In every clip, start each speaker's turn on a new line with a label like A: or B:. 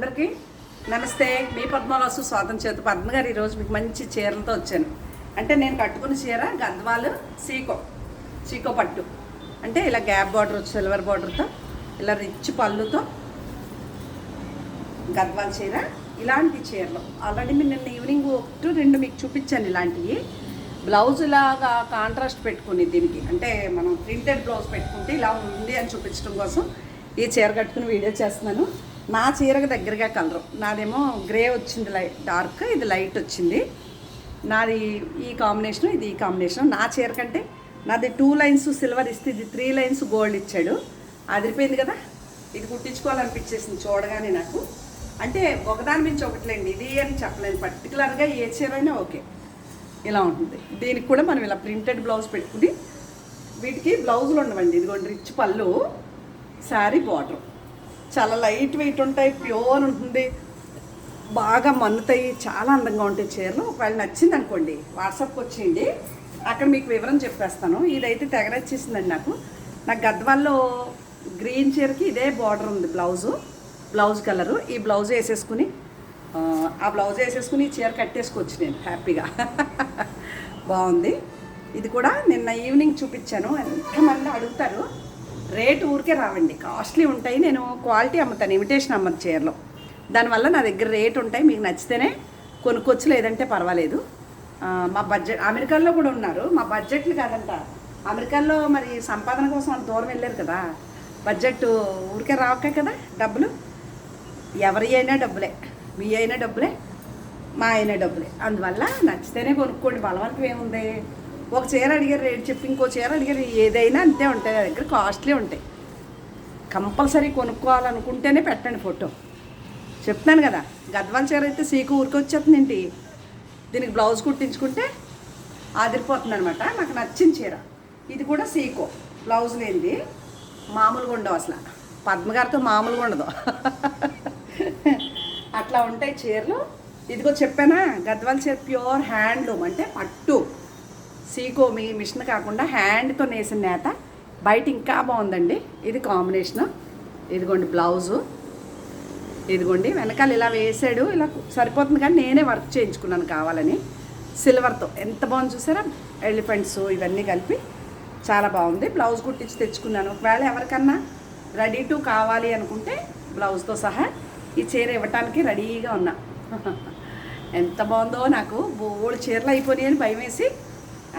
A: అందరికీ నమస్తే. మీ పద్మవాసు స్వాతం చేతు పద్మ గారు. ఈరోజు మీకు మంచి చీరలతో వచ్చాను. అంటే నేను కట్టుకున్న చీర గద్వాలు సీకో పట్టు. అంటే ఇలా గ్యాప్ బార్డర్ సిల్వర్ బార్డర్తో ఇలా రిచ్ పళ్ళుతో గద్వాల చీర. ఇలాంటి చీరలు ఆల్రెడీ మీరు నిన్న ఈవినింగ్ 1-2 మీకు చూపించాను. ఇలాంటివి బ్లౌజ్ ఇలాగా కాంట్రాస్ట్ పెట్టుకుని దీనికి అంటే మనం ప్రింటెడ్ బ్లౌజ్ పెట్టుకుంటే ఇలా ఉంది అని చూపించడం కోసం ఈ చీర కట్టుకుని వీడియో చేస్తున్నాను. నా చీరకు దగ్గరగా కలరు. నాదేమో గ్రే వచ్చింది, డార్క్, ఇది లైట్ వచ్చింది. నాది ఈ కాంబినేషను, ఇది ఈ కాంబినేషను. నా చీర కంటే నాది 2 లైన్స్ సిల్వర్ ఇస్తే ఇది 3 లైన్స్ గోల్డ్ ఇచ్చాడు. అదిరిపోయింది కదా. ఇది కుట్టించుకోవాలనిపించేసింది చూడగానే నాకు. అంటే ఒకదాని మించి ఒకటిలేండి, ఇది అని చెప్పలేను. పర్టికులర్గా ఏ చీర అయినా ఓకే ఇలా ఉంటుంది. దీనికి కూడా మనం ఇలా ప్రింటెడ్ బ్లౌజ్ పెట్టుకుని వీటికి బ్లౌజులు ఉండవండి. ఇదిగోండి రిచ్ పళ్ళు, శారీ బార్డర్, చాలా లైట్ వెయిట్ ఉంటాయి, ప్యూర్ ఉంటుంది, బాగా మన్నుతాయి, చాలా అందంగా ఉంటాయి చీరలు. ఒకవేళ నచ్చింది అనుకోండి వాట్సాప్కి వచ్చేయండి, అక్కడ మీకు వివరం చెప్పేస్తాను. ఇదైతే తెగ నచ్చేసిందండి నాకు గద్వాల్లో గ్రీన్ చీరకి ఇదే బార్డర్ ఉంది. Blouse colour. ఈ బ్లౌజ్ వేసేసుకుని ఆ బ్లౌజ్ వేసేసుకుని ఈ చీర కట్టేసుకోవచ్చు నేను హ్యాపీగా. బాగుంది. ఇది కూడా నిన్న ఈవినింగ్ చూపించాను. ఎంతమంది అడుగుతారు. రేటు ఊరికే రావండి, కాస్ట్లీ ఉంటాయి. నేను క్వాలిటీ అమ్ముతాను, ఇమిటేషన్ అమ్మను చీరలో. దానివల్ల నా దగ్గర రేటు ఉంటాయి. మీకు నచ్చితేనే కొనుక్కొచ్చు, లేదంటే పర్వాలేదు. మా బడ్జెట్ అమెరికాలో కూడా ఉన్నారు. మా బడ్జెట్లు కాదంట. అమెరికాలో మరి సంపాదన కోసం అంత దూరం వెళ్ళారు కదా. బడ్జెట్ ఊరికే రావకే కదా డబ్బులు. ఎవరి అయినా డబ్బులే, మీ అయినా డబ్బులే, మా అయినా డబ్బులే. అందువల్ల నచ్చితేనే కొనుక్కోండి, బలవంతం ఏముంది. ఒక చీర అడిగారు రేట్ చెప్పి ఇంకో చీర అడిగారు, ఏదైనా అంతే ఉంటాయి. నా దగ్గర కాస్ట్లీ ఉంటాయి. కంపల్సరీ కొనుక్కోవాలనుకుంటేనే పెట్టండి ఫోటో. చెప్తాను కదా. గద్వాల చీర అయితే సీకు ఊరికి వచ్చేస్తుంది ఏంటి, దీనికి బ్లౌజ్ కుట్టించుకుంటే ఆదిరిపోతుంది అనమాట. నాకు నచ్చిన చీర ఇది కూడా సీకో బ్లౌజ్ లేనిది. మామూలుగా ఉండవు అసలు, పద్మగారితో మామూలుగా ఉండదు. అట్లా ఉంటాయి చీరలు. ఇదిగో చెప్పానా, గద్వాల చీర ప్యూర్ హ్యాండ్లూమ్, అంటే పట్టు సీకో మీ మిషన్ కాకుండా హ్యాండ్తో నేసిన నేత. బయట ఇంకా బాగుందండి. ఇది కాంబినేషను. ఇదిగోండి బ్లౌజు, ఇదిగోండి వెనకాల ఇలా వేసాడు. ఇలా సరిపోతుంది కానీ నేనే వర్క్ చేయించుకున్నాను కావాలని. సిల్వర్తో ఎంత బాగుంది చూసారా. ఎలిఫెంట్స్ ఇవన్నీ కలిపి చాలా బాగుంది. బ్లౌజ్ కుట్టించి తెచ్చుకున్నాను. ఒకవేళ ఎవరికన్నా రెడీ టు కావాలి అనుకుంటే బ్లౌజ్తో సహా ఈ చీర ఇవ్వటానికి రెడీగా ఉన్నా. ఎంత బాగుందో. నాకు బోల్డ్ చీరలు అయిపోయినాయి అని భయం వేసి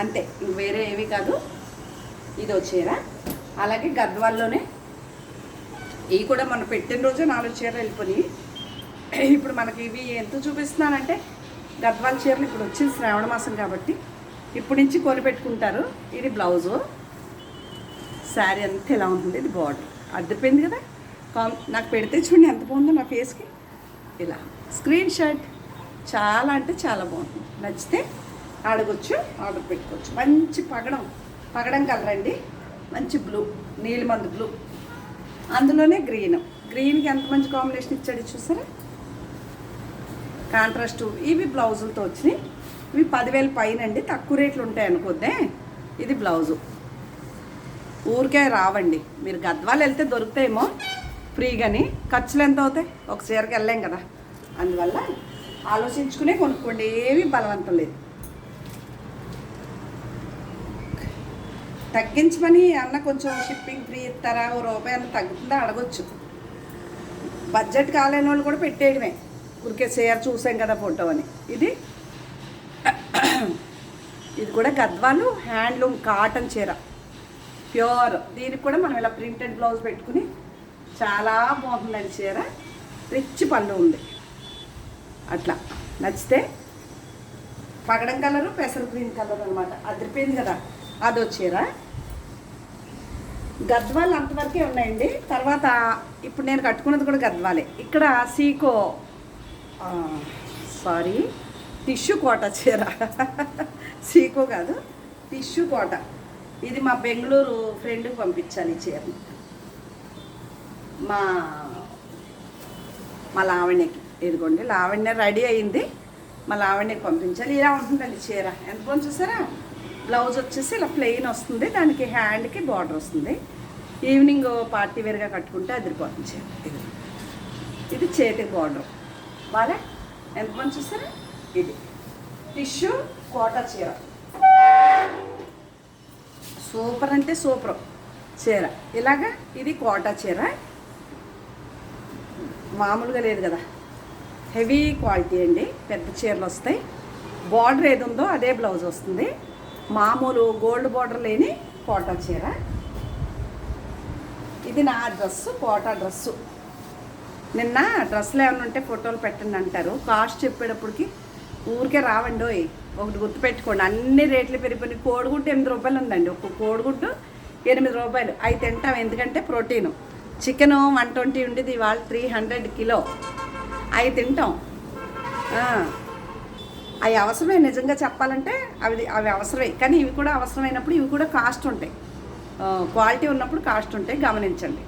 A: అంతే, వేరే ఏవి కాదు. ఇదో చీర. అలాగే గద్వాల్లోనే ఇవి కూడా మనం పెట్టిన రోజే 4 చీరలు వెళ్ళిపోయి. ఇప్పుడు మనకి ఇవి ఎంత చూపిస్తున్నానంటే గద్వాల చీరలు ఇప్పుడు వచ్చింది శ్రావణ మాసం కాబట్టి ఇప్పటి నుంచి కొని పెట్టుకుంటారు. ఇది బ్లౌజు, శారీ అంతా ఇలా ఉంటుంది. ఇది బార్డర్ అద్దరిపోయింది కదా. నాకు పెడితే చూడండి ఎంత బాగుందో నా ఫేస్కి. ఇలా స్క్రీన్ షాట్ చాలా అంటే చాలా బాగుంది. నచ్చితే అడగొచ్చు, ఆర్డర్ పెట్టుకోవచ్చు. మంచి పగడం కలర్ అండి. మంచి బ్లూ, నీలిమందు బ్లూ, అందులోనే గ్రీన్కి ఎంత మంచి కాంబినేషన్ ఇచ్చాడు చూసారా. కాంట్రాస్ట్. ఇవి బ్లౌజులతో వచ్చినాయి. ఇవి 10,000 పైన అండి. తక్కువ రేట్లు ఉంటాయి అనుకోద్దే. ఇది బ్లౌజు. ఊరికే రావండి. మీరు గద్వాలు వెళ్తే దొరుకుతాయేమో ఫ్రీగాని, ఖర్చులు ఎంత అవుతాయి, ఒక చీరకి వెళ్ళలేం కదా. అందువల్ల ఆలోచించుకునే కొనుక్కోండి, ఏమీ బలవంతం లేదు. తగ్గించమని అన్న కొంచెం షిప్పింగ్ ఫ్రీ ఇస్తారా, ₹1 అన్న తగ్గుతుందా అడగొచ్చు. బడ్జెట్ కాలేని వాళ్ళు కూడా పెట్టేయడమే, ఊరికే చీర చూసాం కదా ఫోటో అని. ఇది కూడా గద్వాలు హ్యాండ్లూమ్ కాటన్ చీర ప్యూర్. దీనికి కూడా మనం ఇలా ప్రింటెడ్ బ్లౌజ్ పెట్టుకుని చాలా బాగుందండి చీర. రిచ్ పళ్ళు ఉంది. అట్లా నచ్చితే పగడం కలరు, పెసరు గ్రీన్ కలర్ అనమాట. అదిరిపోయింది కదా. అదో చీర. గద్వాలు అంతవరకే ఉన్నాయండి. తర్వాత ఇప్పుడు నేను కట్టుకున్నది కూడా గద్వాలే. ఇక్కడ సీకో టిష్యూ కోట చీర. సీకో కాదు, టిష్యూ కోట. ఇది మా బెంగళూరు ఫ్రెండ్కి పంపించాలి ఈ చీరని, మా లావణ్యకి. ఇదిగోండి లావణ్య రెడీ అయింది, మా లావణ్యకి పంపించాలి. ఇలా ఉంటుందండి చీర. ఎంత బాగుంది చూసారా. బ్లౌజ్ వచ్చేసి ఇలా ప్లెయిన్ వస్తుంది, దానికి హ్యాండ్కి బార్డర్ వస్తుంది. ఈవినింగ్ పార్టీ వేర్గా కట్టుకుంటే అదిరిపోతుంది చీర. ఇది ఇది చేతికి బార్డర్ బాగా ఎంతమంది చూస్తారా. ఇది టిష్యూ కోటా చీర, సూపర్ అంటే సూపర్ చీర. ఇలాగా ఇది కోటా చీర, మామూలుగా లేదు కదా, హెవీ క్వాలిటీ అండి. పెద్ద చీరలు వస్తాయి. బార్డర్ ఏది ఉందో అదే బ్లౌజ్ వస్తుంది. మామూలు గోల్డ్ బార్డర్ లేని కోటా చీర. ఇది నా డ్రెస్సు, కోటా డ్రెస్సు. నిన్న డ్రెస్సులు ఏమైనా ఉంటే ఫోటోలు పెట్టండి అంటారు. కాస్ట్ చెప్పేటప్పటికి ఊరికే రావండి. ఒకటి గుర్తుపెట్టుకోండి, అన్ని రేట్లు పెరిగిపోయినాయి. కోడిగుడ్డు 8 రూపాయలు ఉందండి. ఒక కోడిగుడ్డు 8 రూపాయలు. అవి తింటాం, ఎందుకంటే ప్రోటీను. చికెను 120 ఉండేది, ఇవాళ 300 కిలో. అవి తింటాం. అవి అవసరమే, నిజంగా చెప్పాలంటే అవి అవసరమే. కానీ ఇవి కూడా అవసరమైనప్పుడు ఇవి కూడా కాస్ట్ ఉంటాయి. క్వాలిటీ ఉన్నప్పుడు కాస్ట్ ఉంటాయి, గమనించండి.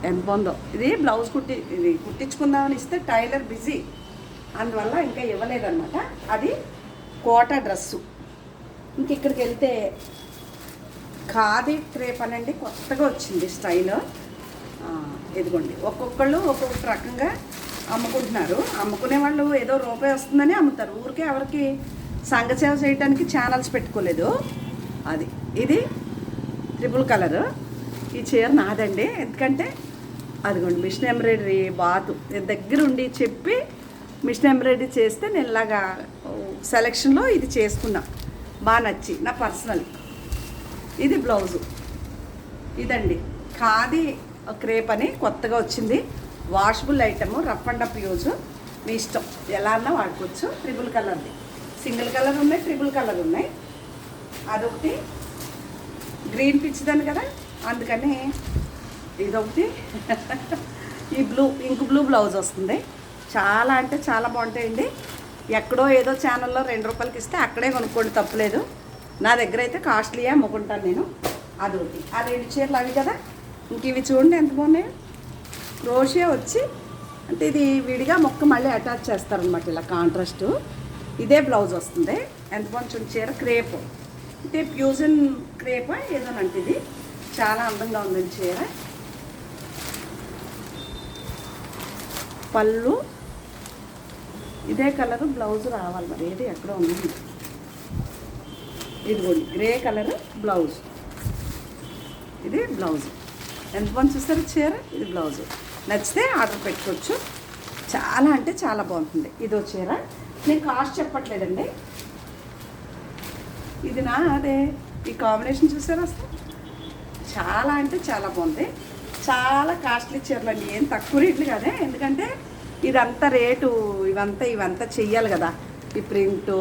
A: ఎంత బాగుందో. ఇది బ్లౌజ్ కుట్టించుకుందామని ఇస్తే టైలర్ బిజీ, అందువల్ల ఇంకా ఇవ్వలేదన్నమాట. అది కోటా డ్రెస్సు. ఇంక ఇక్కడికి వెళ్తే ఖాదీ క్రేప్ అనండి, కొత్తగా వచ్చింది స్టైల్. ఇదిగోండి, ఒక్కొక్కళ్ళు ఒక్కొక్క రకంగా అమ్ముకుంటున్నారు. అమ్ముకునే వాళ్ళు ఏదో రూపాయి వస్తుందని అమ్ముతారు. ఊరికే ఎవరికి సంఘసేవ చేయడానికి ఛానల్స్ పెట్టుకోలేదు. అది ఇది ట్రిపుల్ కలరు. ఈ చీర నాదండి, ఎందుకంటే అదిగోండి మిషన్ ఎంబ్రాయిడరీ బాతు దగ్గర ఉండి చెప్పి మిషన్ ఎంబ్రాయిడరీ చేస్తే నేను ఇలాగా సెలక్షన్లో ఇది చేసుకున్నా. బాగా నచ్చి నా పర్సనల్. ఇది బ్లౌజు. ఇదండి ఖాదీ క్రేప్ అని కొత్తగా వచ్చింది. Washable item, rough and up use. మీ ఇష్టం, ఎలా అన్నా వాడుకోవచ్చు. ట్రిపుల్ కలర్ది, సింగిల్ కలర్ ఉన్నాయి, ట్రిపుల్ కలర్ ఉన్నాయి. అదొకటి గ్రీన్ పిచ్చిదాన్ని కదా, అందుకని ఇదొకటి. ఈ ఇంక్ బ్లూ బ్లౌజ్ వస్తుంది. చాలా అంటే చాలా బాగుంటాయండి. ఎక్కడో ఏదో ఛానల్లో 2 రూపాయలకి ఇస్తే అక్కడే కొనుక్కోండి, తప్పలేదు. నా దగ్గర అయితే కాస్ట్లీయే అమ్ముకుంటాను నేను. అదొకటి. ఆ 2 చీరలు అవి కదా. ఇంక ఇవి చూడండి ఎంత బాగున్నాయో. క్రోషియా వచ్చి అంటే ఇది విడిగా మొక్క మళ్ళీ అటాచ్ చేస్తారనమాట, ఇలా కాంట్రాస్ట్. ఇదే బ్లౌజ్ వస్తుంది. ఎంత బాగుంది చీర. క్రేప్ అంటే ఫ్యూజన్ క్రేప్ ఏదోనంటే ఇది చాలా అందంగా ఉందండి చీర. పళ్ళు ఇదే కలరు, బ్లౌజ్ రావాలి మరి. ఏది ఎక్కడ ఉంది, ఇదిగోండి గ్రే కలరు బ్లౌజ్. ఇది బ్లౌజ్. ఎంత బాగుంది చూస్తారు చీర. ఇది బ్లౌజు. నచ్చితే ఆర్డర్ పెట్టుకోవచ్చు. చాలా అంటే చాలా బాగుంటుంది. ఇదో చీర. నేను కాస్ట్ చెప్పట్లేదండి. ఇది అదే ఈ కాంబినేషన్ చూసారా అసలు. చాలా అంటే చాలా బాగుంది. చాలా కాస్ట్లీ చీరలు అండి, ఏం తక్కువ రేట్లు కాదే. ఎందుకంటే ఇదంతా రేటు, ఇవంతా చెయ్యాలి కదా. ఈ ప్రింటు,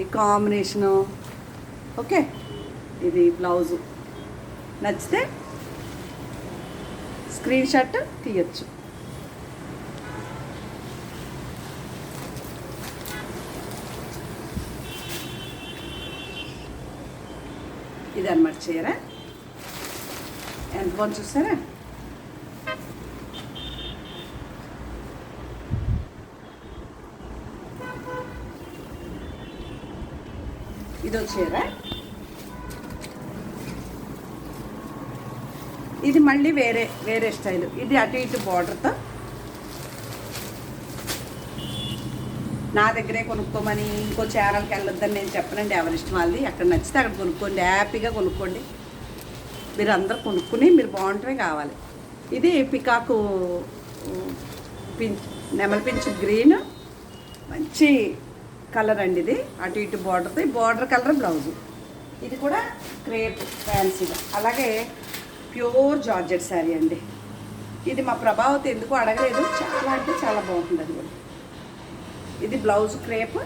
A: ఈ కాంబినేషను. ఓకే, ఇది బ్లౌజు. నచ్చితే స్క్రీన్ షాట్ తీయచ్చు. ఇది అన్నమాట చీర. ఎంత బాగుంది చూసారా. ఇదో చీర. ఇది మళ్ళీ వేరే స్టైల్. ఇది అటు ఇటు బార్డర్తో. నా దగ్గరే కొనుక్కోమని ఇంకో ఛానల్కి వెళ్ళొద్దని నేను చెప్పనండి. ఎవరిష్టం వాళ్ళది. ఎక్కడ నచ్చితే అక్కడ కొనుక్కోండి, హ్యాపీగా కొనుక్కోండి. మీరు అందరూ కొనుక్కుని మీరు బాగుంటమే కావాలి. ఇది పికాకు నెమలి పింఛు గ్రీన్, మంచి కలర్ అండి. ఇది అటు ఇటు బార్డర్తో. ఈ బార్డర్ కలర్ బ్లౌజు. ఇది కూడా క్రేప్ ఫ్యాన్సీగా. అలాగే ప్యూర్ జార్జెట్ శారీ అండి. ఇది మా ప్రభావతి ఎందుకు అడగలేదు. చాలా అంటే చాలా బాగుంటుంది అది కూడా. ఇది బ్లౌజ్ క్రేప్.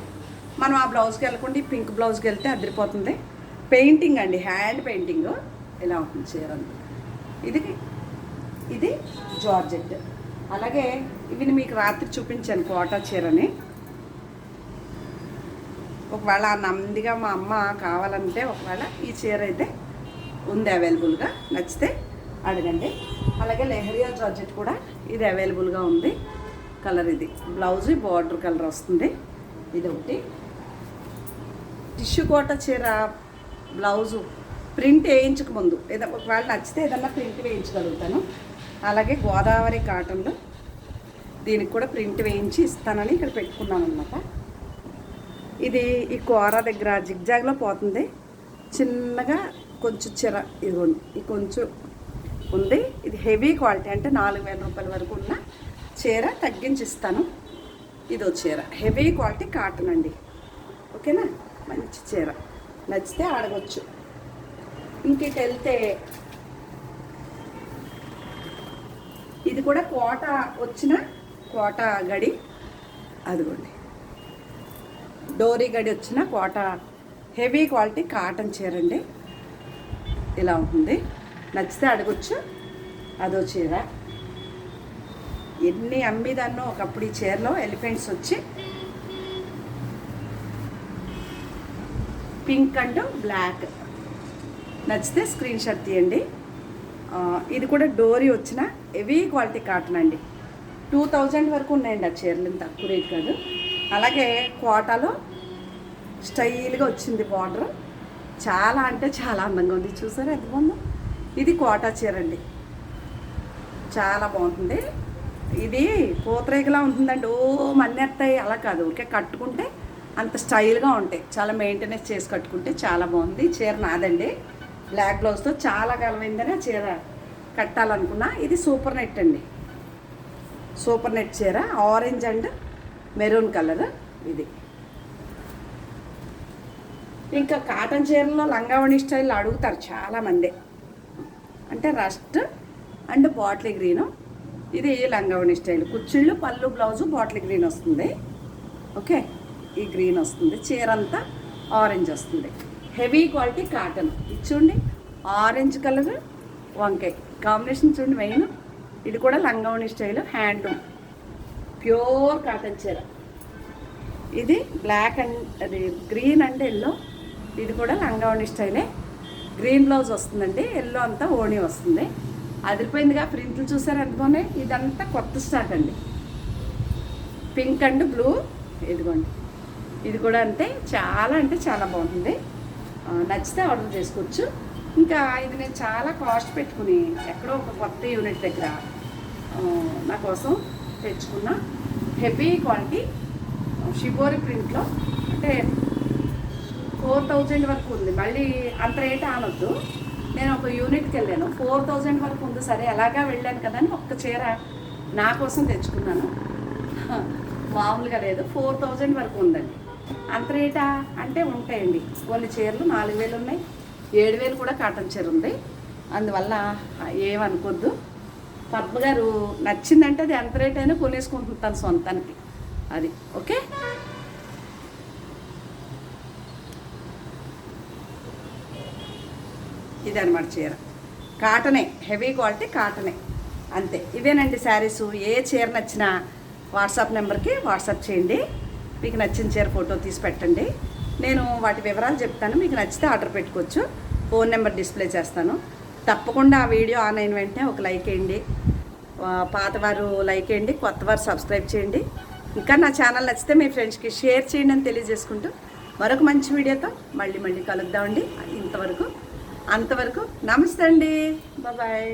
A: మనం ఆ బ్లౌజ్కి వెళ్ళకుండా ఈ పింక్ బ్లౌజ్కి వెళ్తే అదిరిపోతుంది. పెయింటింగ్ అండి, హ్యాండ్ పెయింటింగ్. ఇలా ఉంటుంది చీర. ఇది జార్జెట్. అలాగే ఇవి మీకు రాత్రి చూపించాను కోటా చీరని. ఒకవేళ నందిగా మా అమ్మ కావాలంటే ఒకవేళ ఈ చీర అయితే ఉంది అవైలబుల్గా. నచ్చితే అడగండి. అలాగే లెహరియా జార్జెట్ కూడా ఇది అవైలబుల్గా ఉంది. కలర్ ఇది బ్లౌజ్ బార్డర్ కలర్ వస్తుంది. ఇది ఒకటి. టిష్యూ కోట చీర బ్లౌజు ప్రింట్ వేయించక ముందు ఒకవేళ నచ్చితే ఏదన్నా ప్రింట్ వేయించగలుగుతాను. అలాగే గోదావరి కాటన్లో దీనికి కూడా ప్రింట్ వేయించి ఇస్తానని ఇక్కడ పెట్టుకున్నాను అనమాట. ఇది ఈ కూర దగ్గర జిగ్జాగ్లో పోతుంది, చిన్నగా కొంచెం ఇదిగోండి ఇది కొంచెం ఉంది. ఇది హెవీ క్వాలిటీ, అంటే 4000 రూపాయల వరకు ఉన్న చీర తగ్గించి ఇస్తాను. ఇదో చీర హెవీ క్వాలిటీ కాటన్ అండి, ఓకేనా. మంచి చీర, నచ్చితే అడగొచ్చు. ఇంకటి వెళ్తే ఇది కూడా కోట వచ్చిన కోట గడి, అదిగోండి డోరీ గడి వచ్చిన కోట హెవీ క్వాలిటీ కాటన్ చీర అండి. ఇలా ఉంటుంది, నచ్చితే అడగొచ్చు. అదో చీర, ఎన్ని అమ్మిదాన్నో ఒకప్పుడు ఈ చీరలో ఎలిఫెంట్స్ వచ్చి. పింక్ అండ్ బ్లాక్, నచ్చితే స్క్రీన్ షాట్ తీయండి. ఇది కూడా డోరీ వచ్చిన హెవీ క్వాలిటీ కాటన్ అండి. 2000 వరకు ఉన్నాయండి ఆ చీరలు, ఇంత తక్కువ రేట్ కాదు. అలాగే కోటాలో స్టైల్గా వచ్చింది బార్డర్, చాలా అంటే చాలా అందంగా ఉంది. చూసారా ఎంత బాగుందో. ఇది కోటా చీర అండి, చాలా బాగుంటుంది. ఇది పూతరేగలా ఉంటుందండి, ఓ మన్నెత్తాయి అలా కాదు, ఓకే కట్టుకుంటే అంత స్టైల్గా ఉంటాయి. చాలా మెయింటెనెన్స్ చేసి కట్టుకుంటే చాలా బాగుంది. చీర నాదండి, బ్లాక్ బ్లౌజ్తో చాలా కాలమైందని ఆ చీర కట్టాలనుకున్నా. ఇది సూపర్ నెట్ అండి, సూపర్ నెట్ చీర, ఆరెంజ్ అండ్ మెరూన్ కలర్ ఇది. ఇంకా కాటన్ చీరలో లంగావణి స్టైల్ అడుగుతారు చాలామంది, అంటే రస్ట్ అండ్ బాటిల్ గ్రీను. ఇది లంగావణి స్టైల్, కుచ్చిళ్ళు పళ్ళు బ్లౌజు బాటిల్ గ్రీన్ వస్తుంది, ఓకే. ఈ గ్రీన్ వస్తుంది, చీర అంతా ఆరెంజ్ వస్తుంది. Heavy quality cotton. ఇది చూడండి ఆరెంజ్ కలర్ వంకాయ కాంబినేషన్ చూడండి మెయిన్. ఇది కూడా లంగావణి స్టైల్, హ్యాండ్లూమ్ ప్యూర్ కాటన్ చీర. ఇది బ్లాక్ అండ్ అది గ్రీన్ అండ్ ఎల్లో, ఇది కూడా లంగావణి స్టైలే. గ్రీన్ బ్లౌజ్ వస్తుందండి, ఎల్లో అంతా ఓణి వస్తుంది. అదిరిపోయిందిగా, ప్రింట్లు చూసారు ఎంత బాగున్నాయి. ఇదంతా కొత్త స్టాక్ అండి, పింక్ అండ్ బ్లూ. ఇదిగోండి ఇది కూడా అంతే, చాలా అంటే చాలా బాగుంటుంది. నచ్చితే ఆర్డర్ చేసుకోవచ్చు. ఇంకా ఇది నేను చాలా కాస్ట్ పెట్టుకుని ఎక్కడో ఒక కొత్త యూనిట్ దగ్గర నా కోసం తెచ్చుకున్న హెవీ క్వాలిటీ షిబోరి ప్రింట్లో, అంటే 4000 వరకు ఉంది. మళ్ళీ అంత రేట్ అనొద్దు, నేను ఒక యూనిట్కి వెళ్ళాను 4000 వరకు ఉంది. సరే ఎలాగా వెళ్ళాను కదా అని ఒక్క చీర నా కోసం తెచ్చుకున్నాను, మామూలుగా లేదు. 4000 వరకు ఉందండి. అంత రేటా అంటే ఉంటాయండి, కొన్ని చీరలు 4000 ఉన్నాయి, 7000 కూడా కాటన్ చీర ఉంది. అందువల్ల ఏమనుకోద్దు. పద్మ గారు నచ్చిందంటే అది ఎంత రేట్ అయినా కొనేసుకుంటాను సొంతానికి, అది ఓకే. ఇది అనమాట చీర, కాటనే, హెవీ క్వాలిటీ కాటనే, అంతే. ఇవేనండి శారీసు. ఏ చీర నచ్చినా వాట్సాప్ నెంబర్కి వాట్సాప్ చేయండి. మీకు నచ్చిన చీర ఫోటో తీసి పెట్టండి, నేను వాటి వివరాలు చెప్తాను. మీకు నచ్చితే ఆర్డర్ పెట్టుకోవచ్చు. ఫోన్ నెంబర్ డిస్ప్లే చేస్తాను. తప్పకుండా ఆ వీడియో ఆన్ అయిన వెంటనే ఒక లైక్ వేయండి. పాతవారు లైక్ వేయండి, కొత్తవారు సబ్స్క్రైబ్ చేయండి. ఇంకా నా ఛానల్ నచ్చితే మీ ఫ్రెండ్స్కి షేర్ చేయండి అని తెలియజేసుకుంటూ మరొక మంచి వీడియోతో మళ్ళీ కలుద్దామండి. అంతవరకు నమస్తే అండి, బాయ్.